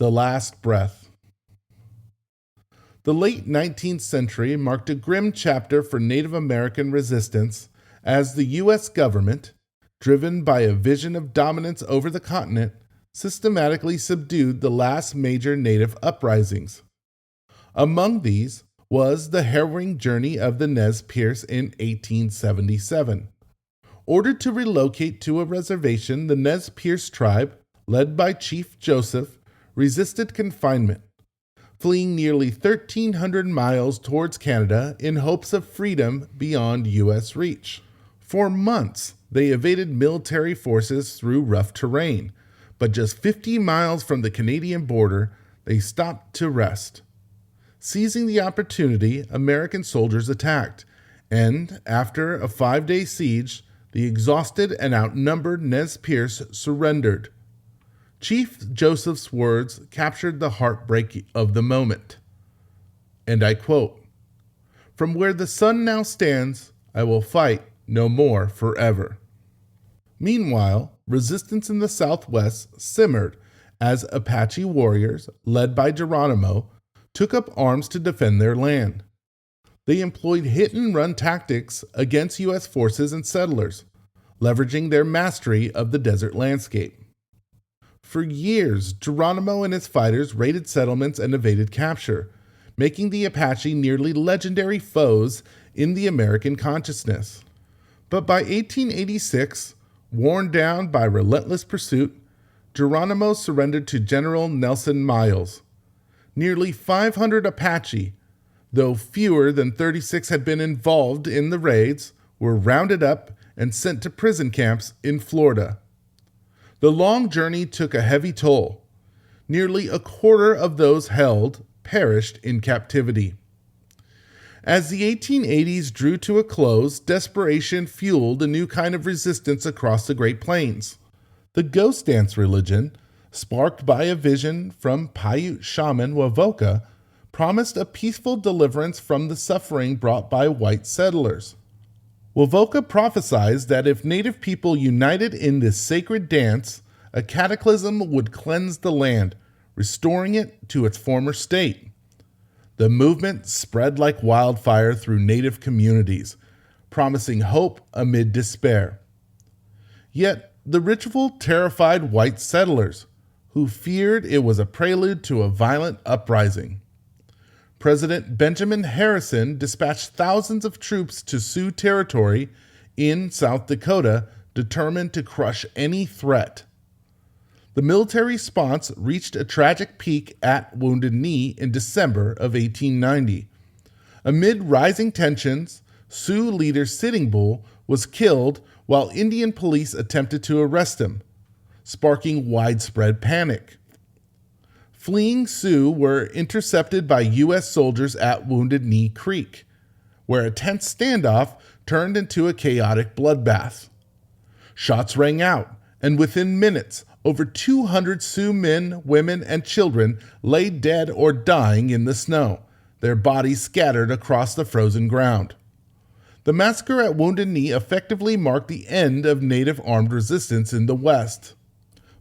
The Last Breath. The late 19th century marked a grim chapter for Native American resistance as the U.S. government, driven by a vision of dominance over the continent, systematically subdued the last major Native uprisings. Among these was the harrowing journey of the Nez Perce in 1877. Ordered to relocate to a reservation, the Nez Perce tribe, led by Chief Joseph, resisted confinement, fleeing nearly 1,300 miles towards Canada in hopes of freedom beyond U.S. reach. For months, they evaded military forces through rough terrain, but just 50 miles from the Canadian border, they stopped to rest. Seizing the opportunity, American soldiers attacked, and after a 5-day siege, the exhausted and outnumbered Nez Perce surrendered. Chief Joseph's words captured the heartbreak of the moment. And I quote, "From where the sun now stands, I will fight no more forever." Meanwhile, resistance in the Southwest simmered as Apache warriors, led by Geronimo, took up arms to defend their land. They employed hit-and-run tactics against U.S. forces and settlers, leveraging their mastery of the desert landscape. For years, Geronimo and his fighters raided settlements and evaded capture, making the Apache nearly legendary foes in the American consciousness. But by 1886, worn down by relentless pursuit, Geronimo surrendered to General Nelson Miles. Nearly 500 Apache, though fewer than 36 had been involved in the raids, were rounded up and sent to prison camps in Florida. The long journey took a heavy toll. Nearly a quarter of those held perished in captivity. As the 1880s drew to a close, desperation fueled a new kind of resistance across the Great Plains. The ghost dance religion, sparked by a vision from Paiute shaman Wovoka, promised a peaceful deliverance from the suffering brought by white settlers. Wovoka prophesied that if Native people united in this sacred dance, a cataclysm would cleanse the land, restoring it to its former state. The movement spread like wildfire through Native communities, promising hope amid despair. Yet the ritual terrified white settlers, who feared it was a prelude to a violent uprising. President Benjamin Harrison dispatched thousands of troops to Sioux territory in South Dakota, determined to crush any threat. The military response reached a tragic peak at Wounded Knee in December of 1890. Amid rising tensions, Sioux leader Sitting Bull was killed while Indian police attempted to arrest him, sparking widespread panic. Fleeing Sioux were intercepted by U.S. soldiers at Wounded Knee Creek, where a tense standoff turned into a chaotic bloodbath. Shots rang out, and within minutes, over 200 Sioux men, women, and children lay dead or dying in the snow, their bodies scattered across the frozen ground. The massacre at Wounded Knee effectively marked the end of Native armed resistance in the West.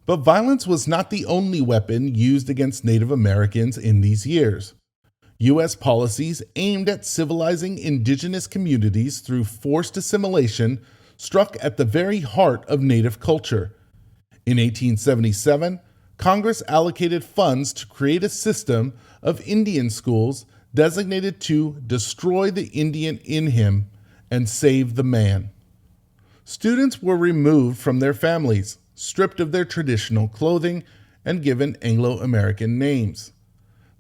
But violence was not the only weapon used against Native Americans in these years. U.S. policies aimed at civilizing indigenous communities through forced assimilation struck at the very heart of Native culture. In 1877, Congress allocated funds to create a system of Indian schools designated to destroy the Indian in him and save the man. Students were removed from their families, stripped of their traditional clothing, and given Anglo-American names.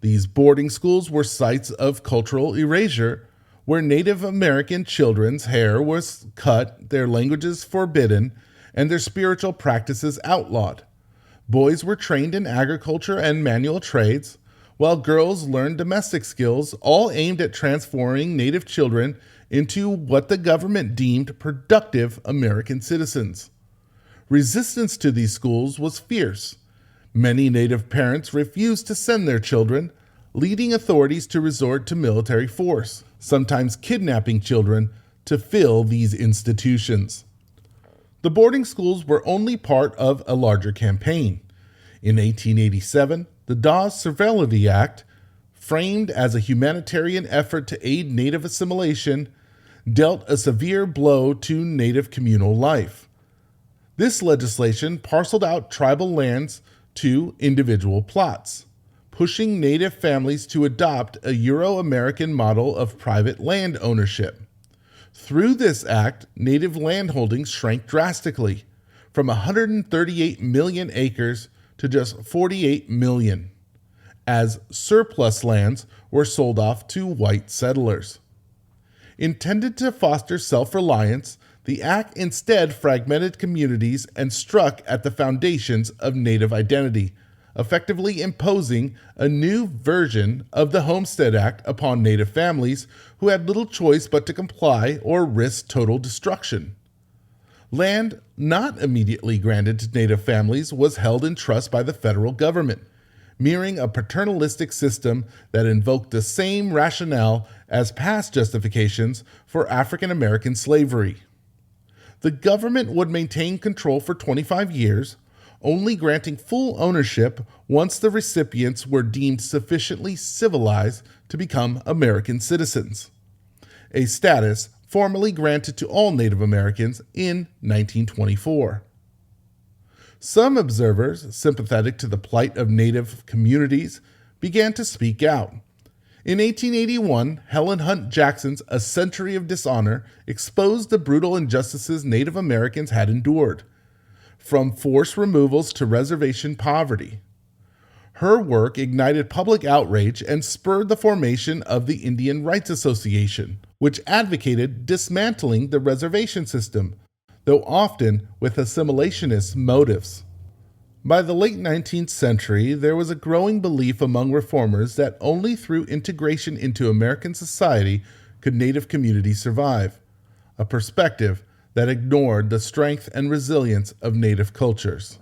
These boarding schools were sites of cultural erasure, where Native American children's hair was cut, their languages forbidden, and their spiritual practices outlawed. Boys were trained in agriculture and manual trades, while girls learned domestic skills, all aimed at transforming Native children into what the government deemed productive American citizens. Resistance to these schools was fierce. Many Native parents refused to send their children, leading authorities to resort to military force, sometimes kidnapping children to fill these institutions. The boarding schools were only part of a larger campaign. In 1887, the Dawes Servility Act, framed as a humanitarian effort to aid Native assimilation, dealt a severe blow to Native communal life. This legislation parceled out tribal lands to individual plots, pushing Native families to adopt a Euro-American model of private land ownership. Through this act, Native landholdings shrank drastically, from 138 million acres to just 48 million, as surplus lands were sold off to white settlers. Intended to foster self-reliance, the act instead fragmented communities and struck at the foundations of Native identity, effectively imposing a new version of the Homestead Act upon Native families who had little choice but to comply or risk total destruction. Land not immediately granted to Native families was held in trust by the federal government, mirroring a paternalistic system that invoked the same rationale as past justifications for African American slavery. The government would maintain control for 25 years, only granting full ownership once the recipients were deemed sufficiently civilized to become American citizens, a status formally granted to all Native Americans in 1924. Some observers, sympathetic to the plight of Native communities, began to speak out. In 1881, Helen Hunt Jackson's A Century of Dishonor exposed the brutal injustices Native Americans had endured, from forced removals to reservation poverty. Her work ignited public outrage and spurred the formation of the Indian Rights Association, which advocated dismantling the reservation system, though often with assimilationist motives. By the late 19th century, there was a growing belief among reformers that only through integration into American society could Native communities survive, a perspective that ignored the strength and resilience of Native cultures.